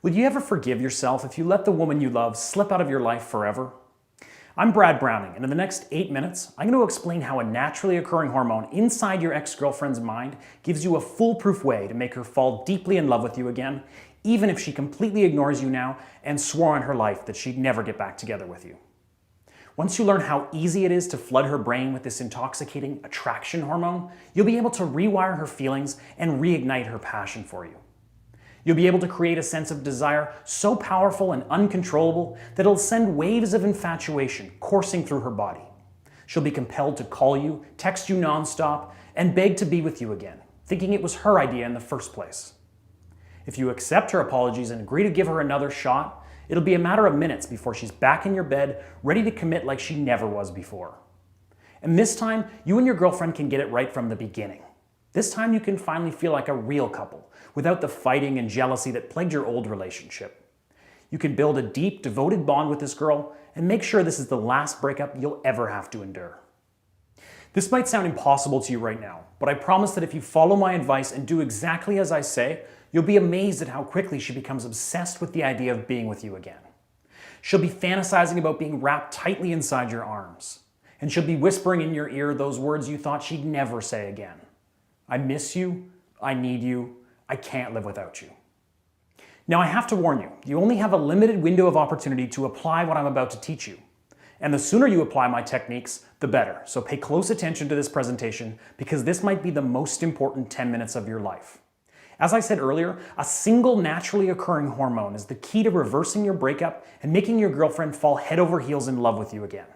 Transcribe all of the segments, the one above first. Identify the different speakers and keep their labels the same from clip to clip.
Speaker 1: Would you ever forgive yourself if you let the woman you love slip out of your life forever? I'm Brad Browning, and in the next 8 minutes, I'm going to explain how a naturally occurring hormone inside your ex-girlfriend's mind gives you a foolproof way to make her fall deeply in love with you again, even if she completely ignores you now and swore on her life that she'd never get back together with you. Once you learn how easy it is to flood her brain with this intoxicating attraction hormone, you'll be able to rewire her feelings and reignite her passion for you. You'll be able to create a sense of desire so powerful and uncontrollable that it'll send waves of infatuation coursing through her body. She'll be compelled to call you, text you nonstop, and beg to be with you again, thinking it was her idea in the first place. If you accept her apologies and agree to give her another shot, it'll be a matter of minutes before she's back in your bed, ready to commit like she never was before. And this time, you and your girlfriend can get it right from the beginning. This time you can finally feel like a real couple, without the fighting and jealousy that plagued your old relationship. You can build a deep, devoted bond with this girl and make sure this is the last breakup you'll ever have to endure. This might sound impossible to you right now, but I promise that if you follow my advice and do exactly as I say, you'll be amazed at how quickly she becomes obsessed with the idea of being with you again. She'll be fantasizing about being wrapped tightly inside your arms, and she'll be whispering in your ear those words you thought she'd never say again. I miss you, I need you, I can't live without you. Now I have to warn you, you only have a limited window of opportunity to apply what I'm about to teach you. And the sooner you apply my techniques, the better. So pay close attention to this presentation because this might be the most important 10 minutes of your life. As I said earlier, a single naturally occurring hormone is the key to reversing your breakup and making your girlfriend fall head over heels in love with you again.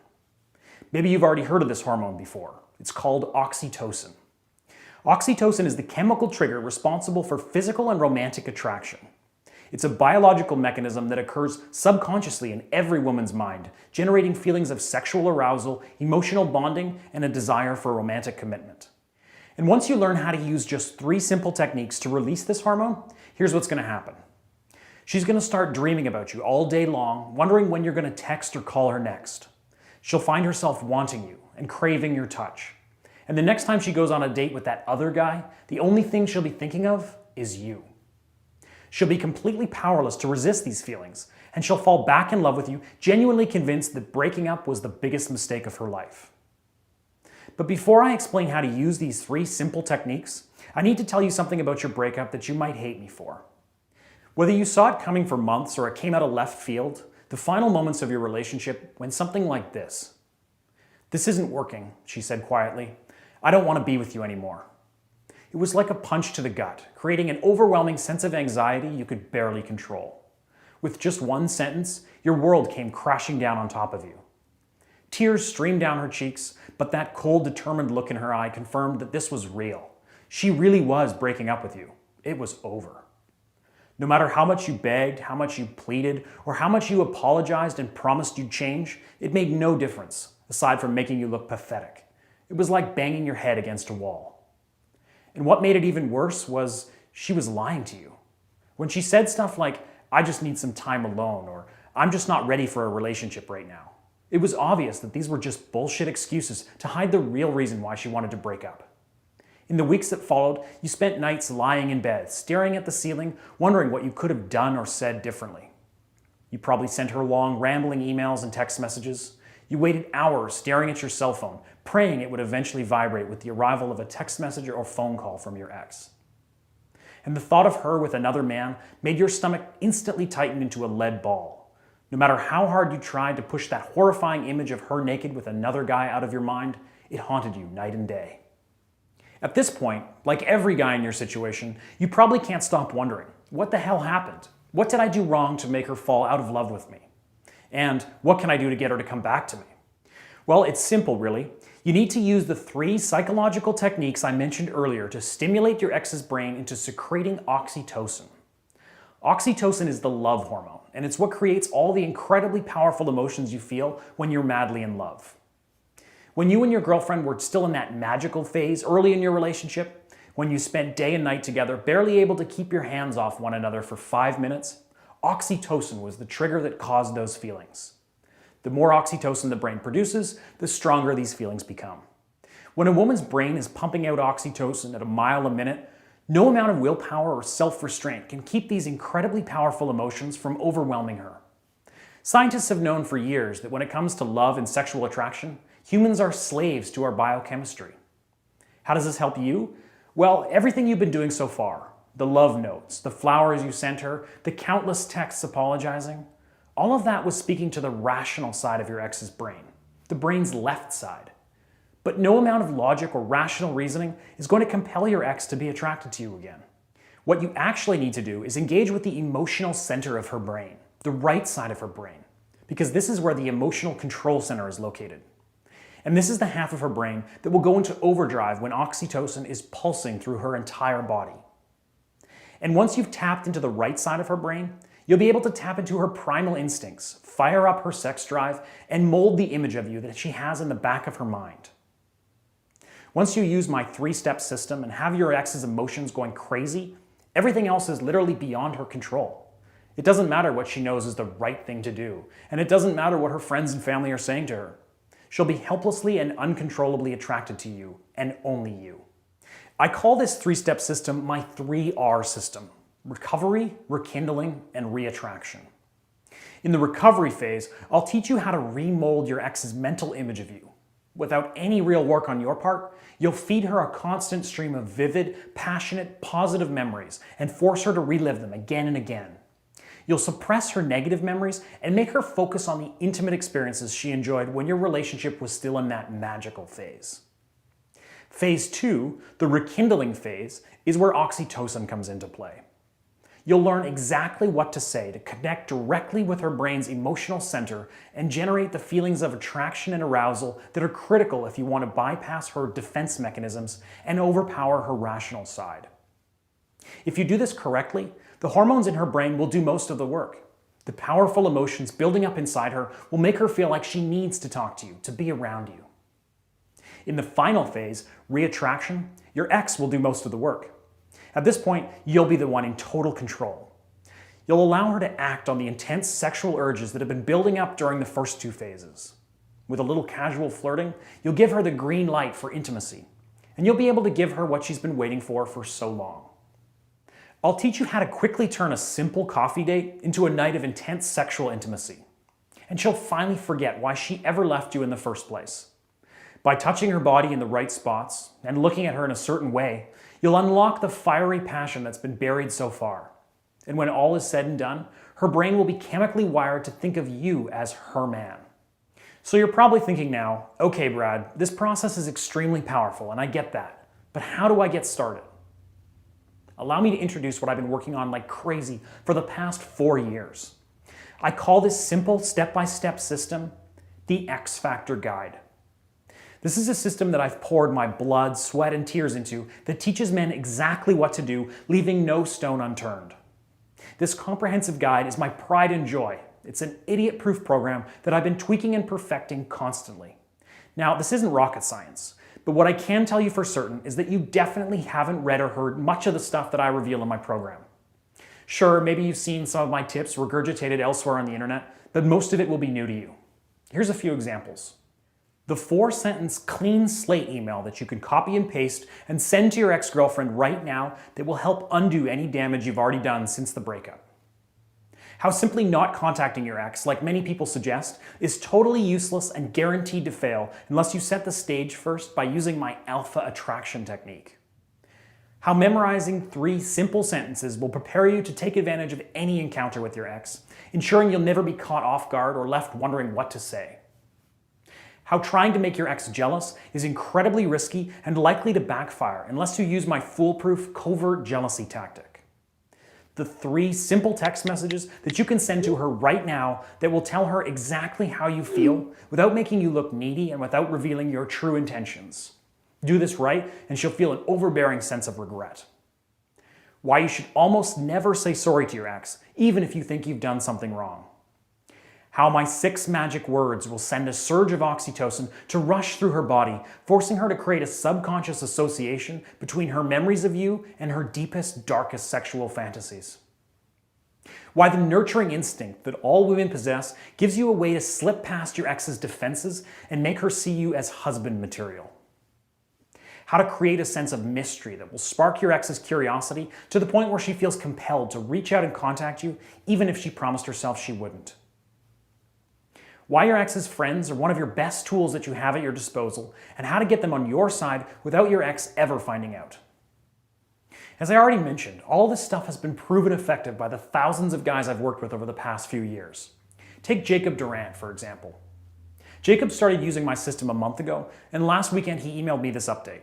Speaker 1: Maybe you've already heard of this hormone before. It's called oxytocin. Oxytocin is the chemical trigger responsible for physical and romantic attraction. It's a biological mechanism that occurs subconsciously in every woman's mind, generating feelings of sexual arousal, emotional bonding, and a desire for romantic commitment. And once you learn how to use just 3 simple techniques to release this hormone, here's what's going to happen. She's going to start dreaming about you all day long, wondering when you're going to text or call her next. She'll find herself wanting you and craving your touch. And the next time she goes on a date with that other guy, the only thing she'll be thinking of is you. She'll be completely powerless to resist these feelings, and she'll fall back in love with you, genuinely convinced that breaking up was the biggest mistake of her life. But before I explain how to use these 3 simple techniques, I need to tell you something about your breakup that you might hate me for. Whether you saw it coming for months or it came out of left field, the final moments of your relationship went something like this. "This isn't working," she said quietly. "I don't want to be with you anymore." It was like a punch to the gut, creating an overwhelming sense of anxiety you could barely control. With just one sentence, your world came crashing down on top of you. Tears streamed down her cheeks, but that cold, determined look in her eye confirmed that this was real. She really was breaking up with you. It was over. No matter how much you begged, how much you pleaded, or how much you apologized and promised you'd change, it made no difference, aside from making you look pathetic. It was like banging your head against a wall. And what made it even worse was she was lying to you. When she said stuff like, "I just need some time alone," or "I'm just not ready for a relationship right now," it was obvious that these were just bullshit excuses to hide the real reason why she wanted to break up. In the weeks that followed, you spent nights lying in bed, staring at the ceiling, wondering what you could have done or said differently. You probably sent her long, rambling emails and text messages. You waited hours staring at your cell phone, praying it would eventually vibrate with the arrival of a text message or phone call from your ex. And the thought of her with another man made your stomach instantly tighten into a lead ball. No matter how hard you tried to push that horrifying image of her naked with another guy out of your mind, it haunted you night and day. At this point, like every guy in your situation, you probably can't stop wondering, what the hell happened? What did I do wrong to make her fall out of love with me? And what can I do to get her to come back to me? Well, it's simple, really. You need to use the 3 psychological techniques I mentioned earlier to stimulate your ex's brain into secreting oxytocin. Oxytocin is the love hormone, and it's what creates all the incredibly powerful emotions you feel when you're madly in love. When you and your girlfriend were still in that magical phase early in your relationship, when you spent day and night together, barely able to keep your hands off one another for 5 minutes, oxytocin was the trigger that caused those feelings. The more oxytocin the brain produces, the stronger these feelings become. When a woman's brain is pumping out oxytocin at a mile a minute, No amount of willpower or self-restraint can keep these incredibly powerful emotions from overwhelming her. Scientists have known for years that when it comes to love and sexual attraction, humans are slaves to our biochemistry. How does this help you? Well, everything you've been doing so far, the love notes, the flowers you sent her, the countless texts apologizing, all of that was speaking to the rational side of your ex's brain, the brain's left side. But no amount of logic or rational reasoning is going to compel your ex to be attracted to you again. What you actually need to do is engage with the emotional center of her brain, the right side of her brain, because this is where the emotional control center is located. And this is the half of her brain that will go into overdrive when oxytocin is pulsing through her entire body. And once you've tapped into the right side of her brain, you'll be able to tap into her primal instincts, fire up her sex drive, and mold the image of you that she has in the back of her mind. Once you use my 3-step system and have your ex's emotions going crazy, everything else is literally beyond her control. It doesn't matter what she knows is the right thing to do, and it doesn't matter what her friends and family are saying to her. She'll be helplessly and uncontrollably attracted to you, and only you. I call this 3-step system my 3R system: recovery, rekindling, and reattraction. In the recovery phase, I'll teach you how to remold your ex's mental image of you. Without any real work on your part, you'll feed her a constant stream of vivid, passionate, positive memories and force her to relive them again and again. You'll suppress her negative memories and make her focus on the intimate experiences she enjoyed when your relationship was still in that magical phase. Phase 2, the rekindling phase, is where oxytocin comes into play. You'll learn exactly what to say to connect directly with her brain's emotional center and generate the feelings of attraction and arousal that are critical if you want to bypass her defense mechanisms and overpower her rational side. If you do this correctly, the hormones in her brain will do most of the work. The powerful emotions building up inside her will make her feel like she needs to talk to you, to be around you. In the final phase, reattraction, your ex will do most of the work. At this point, you'll be the one in total control. You'll allow her to act on the intense sexual urges that have been building up during the first 2 phases. With a little casual flirting, you'll give her the green light for intimacy, and you'll be able to give her what she's been waiting for so long. I'll teach you how to quickly turn a simple coffee date into a night of intense sexual intimacy, and she'll finally forget why she ever left you in the first place. By touching her body in the right spots and looking at her in a certain way, you'll unlock the fiery passion that's been buried so far. And when all is said and done, her brain will be chemically wired to think of you as her man. So you're probably thinking now, okay, Brad, this process is extremely powerful, and I get that, but how do I get started? Allow me to introduce what I've been working on like crazy for the past 4 years. I call this simple step-by-step system the X Factor Guide. This is a system that I've poured my blood, sweat, and tears into that teaches men exactly what to do, leaving no stone unturned. This comprehensive guide is my pride and joy. It's an idiot-proof program that I've been tweaking and perfecting constantly. Now, this isn't rocket science, but what I can tell you for certain is that you definitely haven't read or heard much of the stuff that I reveal in my program. Sure, maybe you've seen some of my tips regurgitated elsewhere on the internet, but most of it will be new to you. Here's a few examples. The 4-sentence clean slate email that you can copy and paste and send to your ex-girlfriend right now that will help undo any damage you've already done since the breakup. How simply not contacting your ex, like many people suggest, is totally useless and guaranteed to fail unless you set the stage first by using my alpha attraction technique. How memorizing 3 simple sentences will prepare you to take advantage of any encounter with your ex, ensuring you'll never be caught off guard or left wondering what to say. How trying to make your ex jealous is incredibly risky and likely to backfire unless you use my foolproof covert jealousy tactic. The 3 simple text messages that you can send to her right now that will tell her exactly how you feel without making you look needy and without revealing your true intentions. Do this right and she'll feel an overbearing sense of regret. Why you should almost never say sorry to your ex, even if you think you've done something wrong. How my 6 magic words will send a surge of oxytocin to rush through her body, forcing her to create a subconscious association between her memories of you and her deepest, darkest sexual fantasies. Why the nurturing instinct that all women possess gives you a way to slip past your ex's defenses and make her see you as husband material. how to create a sense of mystery that will spark your ex's curiosity to the point where she feels compelled to reach out and contact you, even if she promised herself she wouldn't. Why your ex's friends are one of your best tools that you have at your disposal, and how to get them on your side without your ex ever finding out. As I already mentioned, all this stuff has been proven effective by the thousands of guys I've worked with over the past few years. Take Jacob Durant, for example. Jacob started using my system a month ago, and last weekend he emailed me this update.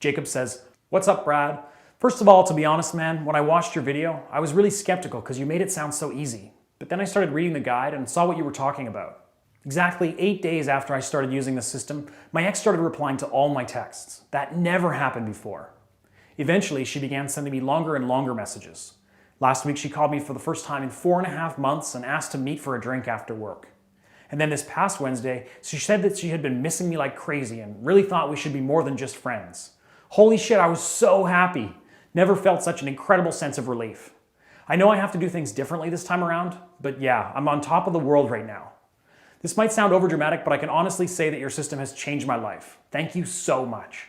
Speaker 1: Jacob says, "What's up, Brad? First of all, to be honest, man, when I watched your video, I was really skeptical because you made it sound so easy. But then I started reading the guide and saw what you were talking about. Exactly 8 days after I started using the system, my ex started replying to all my texts. That never happened before. Eventually, she began sending me longer and longer messages. Last week, she called me for the first time in 4.5 months and asked to meet for a drink after work. And then this past Wednesday, she said that she had been missing me like crazy and really thought we should be more than just friends. Holy shit, I was so happy. Never felt such an incredible sense of relief. I know I have to do things differently this time around, but yeah, I'm on top of the world right now. This might sound overdramatic, but I can honestly say that your system has changed my life. Thank you so much."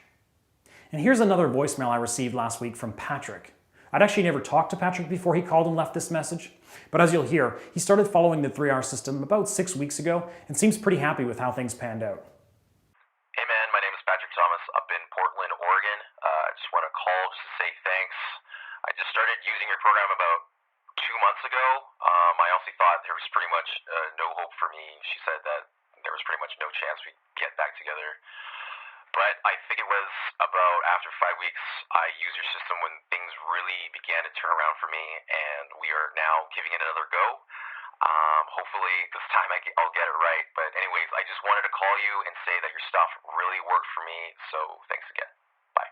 Speaker 1: And here's another voicemail I received last week from Patrick. I'd actually never talked to Patrick before he called and left this message, but as you'll hear, he started following the 3R system about 6 weeks ago and seems pretty happy with how things panned out.
Speaker 2: Hey man, my name is Patrick Thomas up in Portland, Oregon. I just want to call just to say thanks. I just started using your program about 2 months ago. I honestly thought there was pretty much no hope for me. She said that there was pretty much no chance we'd get back together. But I think it was about after 5 weeks I used your system when things really began to turn around for me, and we are now giving it another go. Hopefully this time I'll get it right. But anyways, I just wanted to call you and say that your stuff really worked for me, so thanks again. Bye.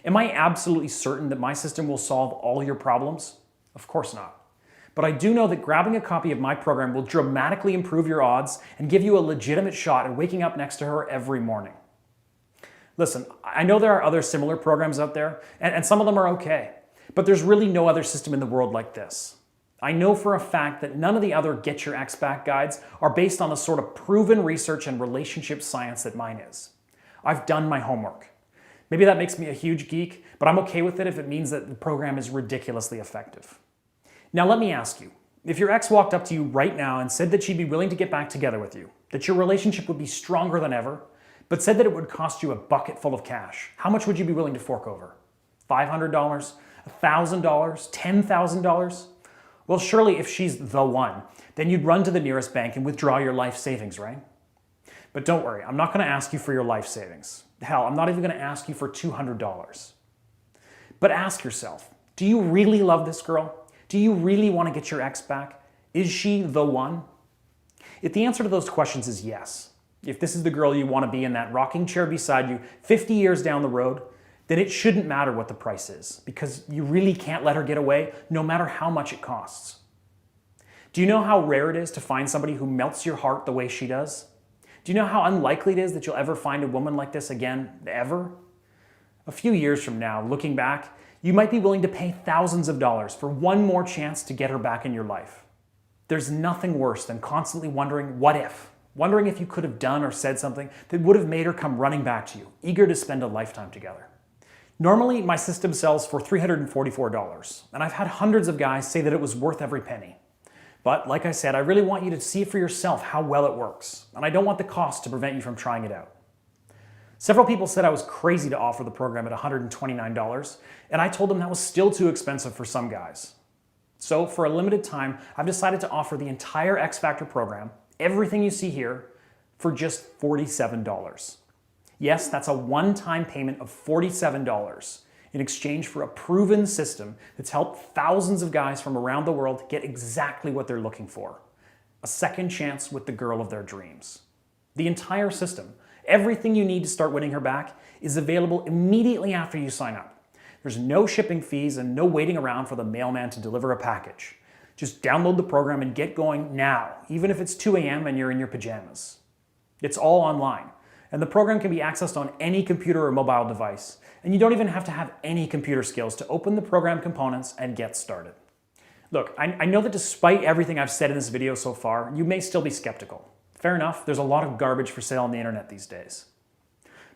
Speaker 1: Am I absolutely certain that my system will solve all your problems? Of course not. But I do know that grabbing a copy of my program will dramatically improve your odds and give you a legitimate shot at waking up next to her every morning. Listen, I know there are other similar programs out there, and some of them are okay, but there's really no other system in the world like this. I know for a fact that none of the other Get Your Ex Back guides are based on the sort of proven research and relationship science that mine is. I've done my homework. Maybe that makes me a huge geek, but I'm okay with it if it means that the program is ridiculously effective. Now let me ask you, if your ex walked up to you right now and said that she'd be willing to get back together with you, that your relationship would be stronger than ever, but said that it would cost you a bucket full of cash, how much would you be willing to fork over? $500? $1,000? $10,000? Well, surely if she's the one, then you'd run to the nearest bank and withdraw your life savings, right? But don't worry, I'm not going to ask you for your life savings. Hell, I'm not even going to ask you for $200. But ask yourself, do you really love this girl? Do you really want to get your ex back? Is she the one? If the answer to those questions is yes, if this is the girl you want to be in that rocking chair beside you 50 years down the road, then it shouldn't matter what the price is, because you really can't let her get away no matter how much it costs. Do you know how rare it is to find somebody who melts your heart the way she does? Do you know how unlikely it is that you'll ever find a woman like this again, ever? A few years from now, looking back, you might be willing to pay thousands of dollars for one more chance to get her back in your life. There's nothing worse than constantly wondering, what if? Wondering if you could have done or said something that would have made her come running back to you, eager to spend a lifetime together. Normally, my system sells for $344, and I've had hundreds of guys say that it was worth every penny. But like I said, I really want you to see for yourself how well it works, and I don't want the cost to prevent you from trying it out. Several people said I was crazy to offer the program at $129, and I told them that was still too expensive for some guys. So for a limited time, I've decided to offer the entire X Factor program, everything you see here, for just $47. Yes, that's a one-time payment of $47 in exchange for a proven system that's helped thousands of guys from around the world get exactly what they're looking for: a second chance with the girl of their dreams. The entire system, everything you need to start winning her back, is available immediately after you sign up. There's no shipping fees and no waiting around for the mailman to deliver a package. Just download the program and get going now, even if it's 2 a.m. and you're in your pajamas. It's all online, and the program can be accessed on any computer or mobile device, and you don't even have to have any computer skills to open the program components and get started. Look, I know that despite everything I've said in this video so far, you may still be skeptical. Fair enough, there's a lot of garbage for sale on the internet these days.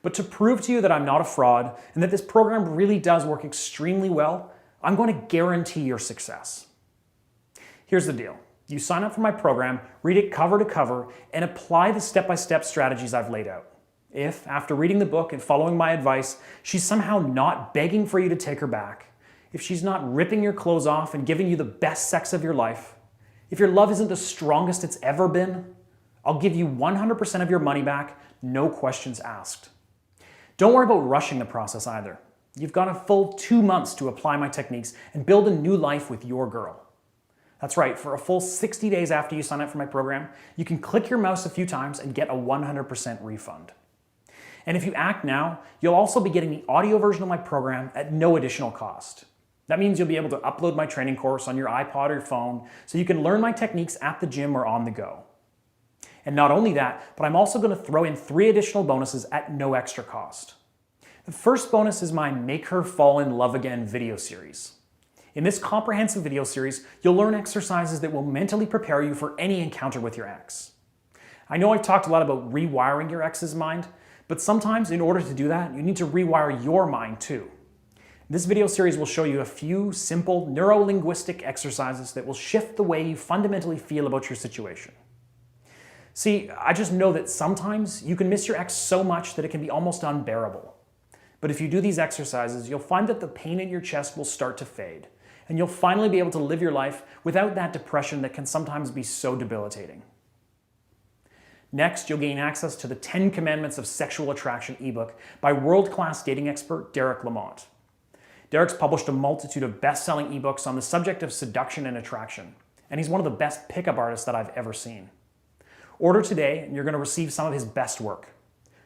Speaker 1: But to prove to you that I'm not a fraud and that this program really does work extremely well, I'm going to guarantee your success. Here's the deal. You sign up for my program, read it cover to cover, and apply the step-by-step strategies I've laid out. If, after reading the book and following my advice, she's somehow not begging for you to take her back, if she's not ripping your clothes off and giving you the best sex of your life, if your love isn't the strongest it's ever been, I'll give you 100% of your money back, no questions asked. Don't worry about rushing the process either. You've got a full 2 months to apply my techniques and build a new life with your girl. That's right, for a full 60 days after you sign up for my program, you can click your mouse a few times and get a 100% refund. And if you act now, you'll also be getting the audio version of my program at no additional cost. That means you'll be able to upload my training course on your iPod or your phone so you can learn my techniques at the gym or on the go. And not only that, but I'm also going to throw in 3 additional bonuses at no extra cost. The first bonus is my Make Her Fall in Love Again video series. In this comprehensive video series, you'll learn exercises that will mentally prepare you for any encounter with your ex. I know I've talked a lot about rewiring your ex's mind, but sometimes in order to do that, you need to rewire your mind too. This video series will show you a few simple neuro-linguistic exercises that will shift the way you fundamentally feel about your situation. See, I just know that sometimes you can miss your ex so much that it can be almost unbearable. But if you do these exercises, you'll find that the pain in your chest will start to fade, and you'll finally be able to live your life without that depression that can sometimes be so debilitating. Next, you'll gain access to the 10 Commandments of Sexual Attraction ebook by world-class dating expert Derek Lamont. Derek's published a multitude of best-selling ebooks on the subject of seduction and attraction, and he's one of the best pickup artists that I've ever seen. Order today, and you're going to receive some of his best work.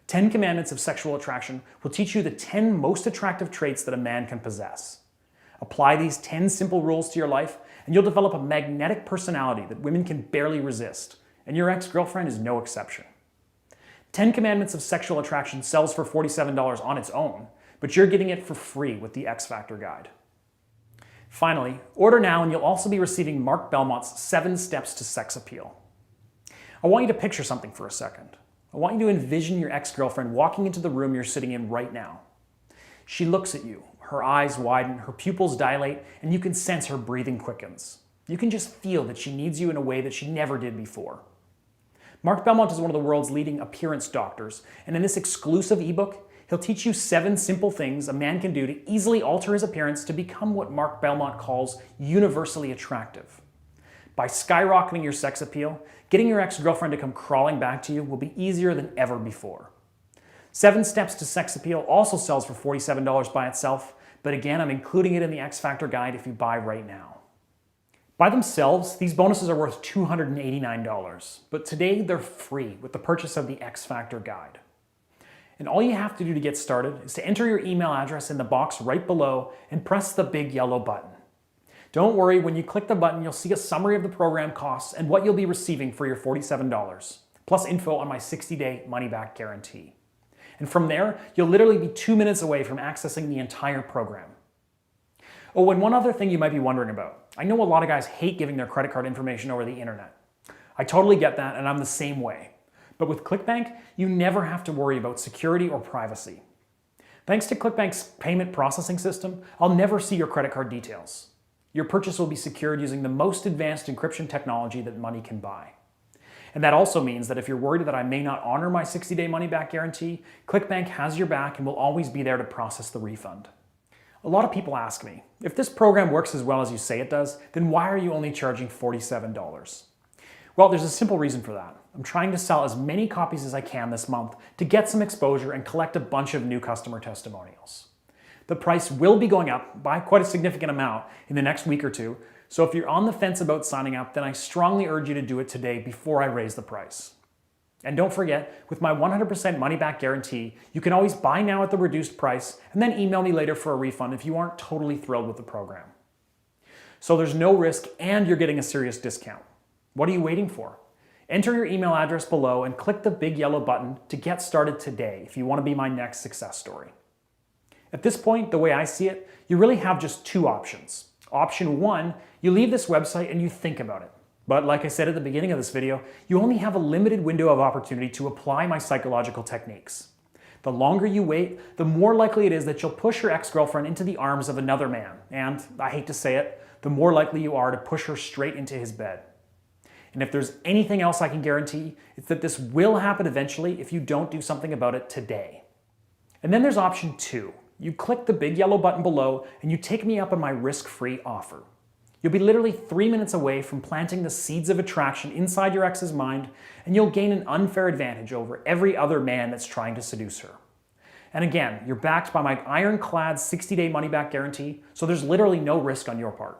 Speaker 1: 10 Commandments of Sexual Attraction will teach you the 10 most attractive traits that a man can possess. Apply these 10 simple rules to your life, and you'll develop a magnetic personality that women can barely resist, and your ex-girlfriend is no exception. 10 Commandments of Sexual Attraction sells for $47 on its own, but you're getting it for free with the X Factor Guide. Finally, order now and you'll also be receiving Mark Belmont's 7 Steps to Sex Appeal. I want you to picture something for a second. I want you to envision your ex-girlfriend walking into the room you're sitting in right now. She looks at you, her eyes widen, her pupils dilate, and you can sense her breathing quickens. You can just feel that she needs you in a way that she never did before. Mark Belmont is one of the world's leading appearance doctors, and in this exclusive ebook, he'll teach you 7 simple things a man can do to easily alter his appearance to become what Mark Belmont calls universally attractive. By skyrocketing your sex appeal, getting your ex-girlfriend to come crawling back to you will be easier than ever before. 7 Steps to Sex Appeal also sells for $47 by itself, but again, I'm including it in the X Factor Guide if you buy right now. By themselves, these bonuses are worth $289, but today they're free with the purchase of the X Factor Guide. And all you have to do to get started is to enter your email address in the box right below and press the big yellow button. Don't worry, when you click the button, you'll see a summary of the program costs and what you'll be receiving for your $47, plus info on my 60-day money-back guarantee. And from there, you'll literally be 2 minutes away from accessing the entire program. Oh, and one other thing you might be wondering about. I know a lot of guys hate giving their credit card information over the internet. I totally get that, and I'm the same way. But with ClickBank, you never have to worry about security or privacy. Thanks to ClickBank's payment processing system, I'll never see your credit card details. Your purchase will be secured using the most advanced encryption technology that money can buy. And that also means that if you're worried that I may not honor my 60-day money-back guarantee, ClickBank has your back and will always be there to process the refund. A lot of people ask me, if this program works as well as you say it does, then why are you only charging $47? Well, there's a simple reason for that. I'm trying to sell as many copies as I can this month to get some exposure and collect a bunch of new customer testimonials. The price will be going up by quite a significant amount in the next week or two, so if you're on the fence about signing up, then I strongly urge you to do it today before I raise the price. And don't forget, with my 100% money-back guarantee, you can always buy now at the reduced price and then email me later for a refund if you aren't totally thrilled with the program. So there's no risk and you're getting a serious discount. What are you waiting for? Enter your email address below and click the big yellow button to get started today if you want to be my next success story. At this point, the way I see it, you really have just 2 options. Option 1, you leave this website and you think about it. But like I said at the beginning of this video, you only have a limited window of opportunity to apply my psychological techniques. The longer you wait, the more likely it is that you'll push your ex-girlfriend into the arms of another man, and, I hate to say it, the more likely you are to push her straight into his bed. And if there's anything else I can guarantee, it's that this will happen eventually if you don't do something about it today. And then there's option 2. You click the big yellow button below and you take me up on my risk-free offer. You'll be literally 3 minutes away from planting the seeds of attraction inside your ex's mind, and you'll gain an unfair advantage over every other man that's trying to seduce her. And again, you're backed by my ironclad 60-day money-back guarantee, so there's literally no risk on your part.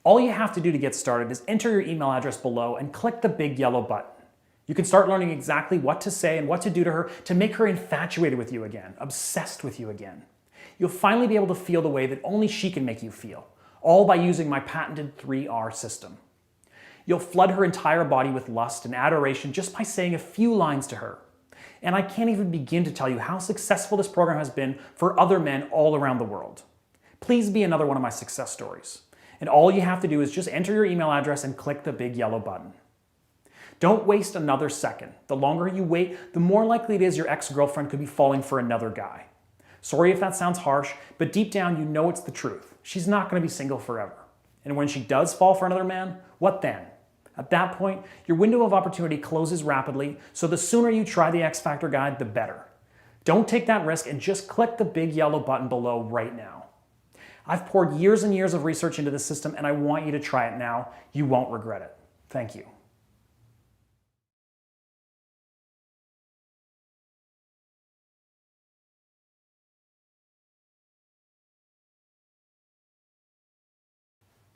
Speaker 1: All you have to do to get started is enter your email address below and click the big yellow button. You can start learning exactly what to say and what to do to her to make her infatuated with you again, obsessed with you again. You'll finally be able to feel the way that only she can make you feel, all by using my patented 3R system. You'll flood her entire body with lust and adoration just by saying a few lines to her. And I can't even begin to tell you how successful this program has been for other men all around the world. Please be another one of my success stories. And all you have to do is just enter your email address and click the big yellow button. Don't waste another second. The longer you wait, the more likely it is your ex-girlfriend could be falling for another guy. Sorry if that sounds harsh, but deep down you know it's the truth. She's not going to be single forever. And when she does fall for another man, what then? At that point, your window of opportunity closes rapidly, so the sooner you try the X Factor guide, the better. Don't take that risk and just click the big yellow button below right now. I've poured years and years of research into this system, and I want you to try it now. You won't regret it. Thank you.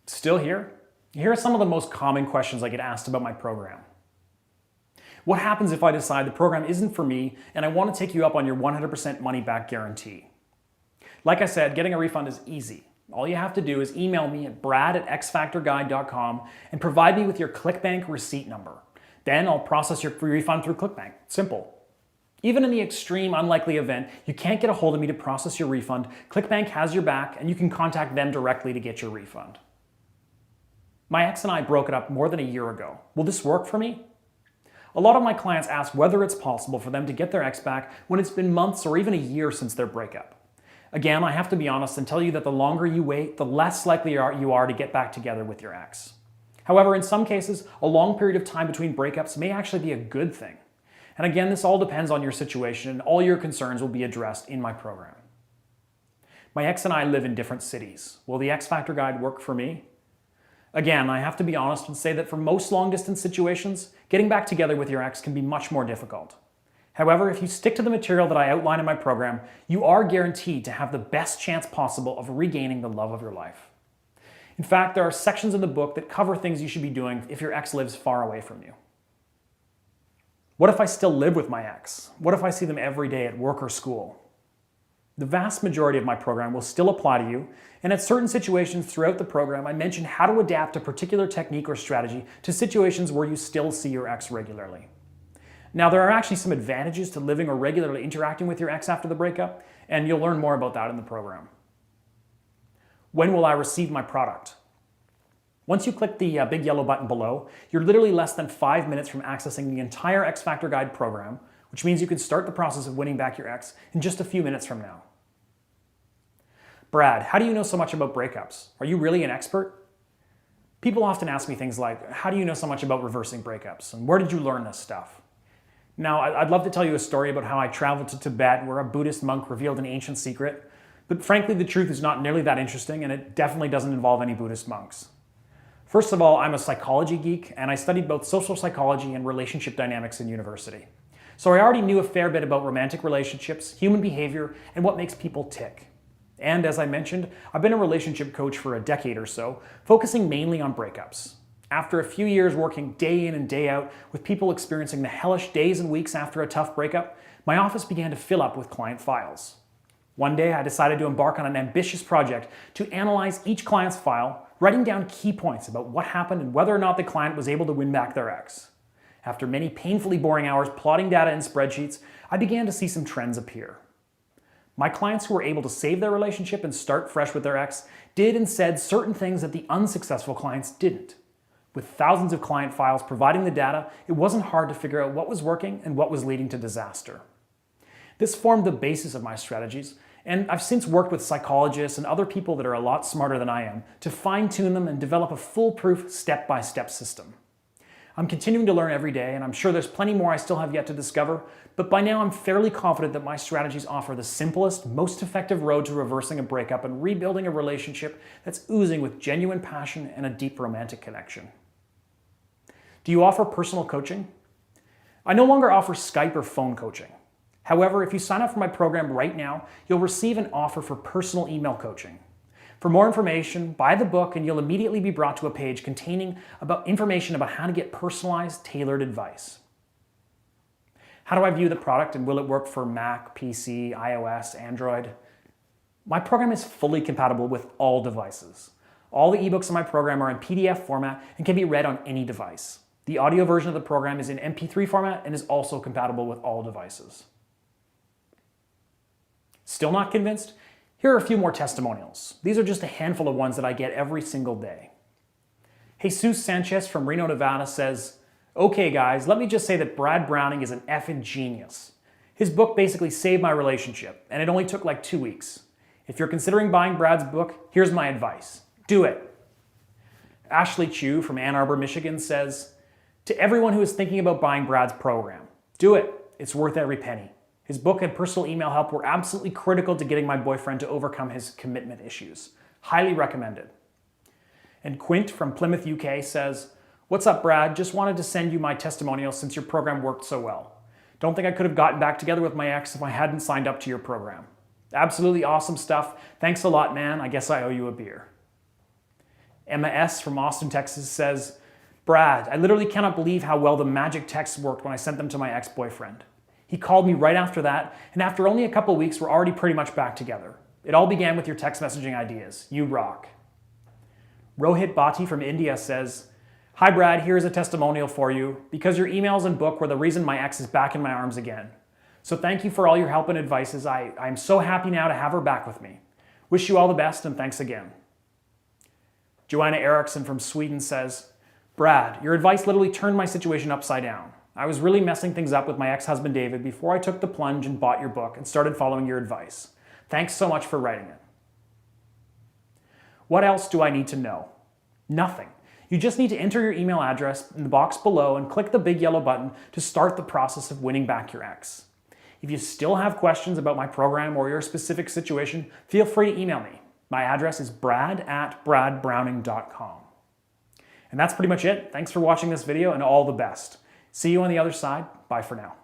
Speaker 1: Still here? Here are some of the most common questions I get asked about my program. What happens if I decide the program isn't for me and I want to take you up on your 100% money back guarantee? Like I said, getting a refund is easy. All you have to do is email me at brad@xfactorguide.com and provide me with your ClickBank receipt number. Then I'll process your refund through ClickBank. Simple. Even in the extreme unlikely event you can't get a hold of me to process your refund, ClickBank has your back and you can contact them directly to get your refund. My ex and I broke it up more than a year ago. Will this work for me? A lot of my clients ask whether it's possible for them to get their ex back when it's been months or even a year since their breakup. Again, I have to be honest and tell you that the longer you wait, the less likely you are to get back together with your ex. However, in some cases, a long period of time between breakups may actually be a good thing. And again, this all depends on your situation, and all your concerns will be addressed in my program. My ex and I live in different cities. Will the X Factor Guide work for me? Again, I have to be honest and say that for most long-distance situations, getting back together with your ex can be much more difficult. However, if you stick to the material that I outline in my program, you are guaranteed to have the best chance possible of regaining the love of your life. In fact, there are sections in the book that cover things you should be doing if your ex lives far away from you. What if I still live with my ex? What if I see them every day at work or school? The vast majority of my program will still apply to you, and at certain situations throughout the program, I mention how to adapt a particular technique or strategy to situations where you still see your ex regularly. Now, there are actually some advantages to living or regularly interacting with your ex after the breakup, and you'll learn more about that in the program. When will I receive my product? Once you click the big yellow button below, you're literally less than 5 minutes from accessing the entire X Factor Guide program, which means you can start the process of winning back your ex in just a few minutes from now. Brad, how do you know so much about breakups? Are you really an expert? People often ask me things like, how do you know so much about reversing breakups? And where did you learn this stuff? Now, I'd love to tell you a story about how I traveled to Tibet where a Buddhist monk revealed an ancient secret, but frankly, the truth is not nearly that interesting, and it definitely doesn't involve any Buddhist monks. First of all, I'm a psychology geek, and I studied both social psychology and relationship dynamics in university. So I already knew a fair bit about romantic relationships, human behavior, and what makes people tick. And as I mentioned, I've been a relationship coach for a decade or so, focusing mainly on breakups. After a few years working day in and day out with people experiencing the hellish days and weeks after a tough breakup, my office began to fill up with client files. One day, I decided to embark on an ambitious project to analyze each client's file, writing down key points about what happened and whether or not the client was able to win back their ex. After many painfully boring hours plotting data in spreadsheets, I began to see some trends appear. My clients who were able to save their relationship and start fresh with their ex did and said certain things that the unsuccessful clients didn't. With thousands of client files providing the data, it wasn't hard to figure out what was working and what was leading to disaster. This formed the basis of my strategies, and I've since worked with psychologists and other people that are a lot smarter than I am to fine-tune them and develop a foolproof step-by-step system. I'm continuing to learn every day, and I'm sure there's plenty more I still have yet to discover, but by now I'm fairly confident that my strategies offer the simplest, most effective road to reversing a breakup and rebuilding a relationship that's oozing with genuine passion and a deep romantic connection. Do you offer personal coaching? I no longer offer Skype or phone coaching. However, if you sign up for my program right now, you'll receive an offer for personal email coaching. For more information, buy the book and you'll immediately be brought to a page containing information about how to get personalized, tailored advice. How do I view the product and will it work for Mac, PC, iOS, Android? My program is fully compatible with all devices. All the ebooks in my program are in PDF format and can be read on any device. The audio version of the program is in MP3 format and is also compatible with all devices. Still not convinced? Here are a few more testimonials. These are just a handful of ones that I get every single day. Jesus Sanchez from Reno, Nevada says, "Okay guys, let me just say that Brad Browning is an effing genius. His book basically saved my relationship, and it only took like 2 weeks. If you're considering buying Brad's book, here's my advice. Do it." Ashley Chu from Ann Arbor, Michigan says, "To everyone who is thinking about buying Brad's program, do it. It's worth every penny. His book and personal email help were absolutely critical to getting my boyfriend to overcome his commitment issues. Highly recommended." And Quint from Plymouth, UK says, "What's up, Brad? Just wanted to send you my testimonial since your program worked so well. Don't think I could have gotten back together with my ex if I hadn't signed up to your program. Absolutely awesome stuff. Thanks a lot, man. I guess I owe you a beer." Emma S. from Austin, Texas says, "Brad, I literally cannot believe how well the magic texts worked when I sent them to my ex-boyfriend. He called me right after that, and after only a couple of weeks, we're already pretty much back together. It all began with your text messaging ideas. You rock." Rohit Bhatti from India says, "Hi Brad, here's a testimonial for you, because your emails and book were the reason my ex is back in my arms again. So thank you for all your help and advices. I'm so happy now to have her back with me. Wish you all the best and thanks again." Joanna Eriksson from Sweden says, "Brad, your advice literally turned my situation upside down. I was really messing things up with my ex-husband David before I took the plunge and bought your book and started following your advice. Thanks so much for writing it." What else do I need to know? Nothing. You just need to enter your email address in the box below and click the big yellow button to start the process of winning back your ex. If you still have questions about my program or your specific situation, feel free to email me. My address is brad@bradbrowning.com. And that's pretty much it. Thanks for watching this video and all the best. See you on the other side. Bye for now.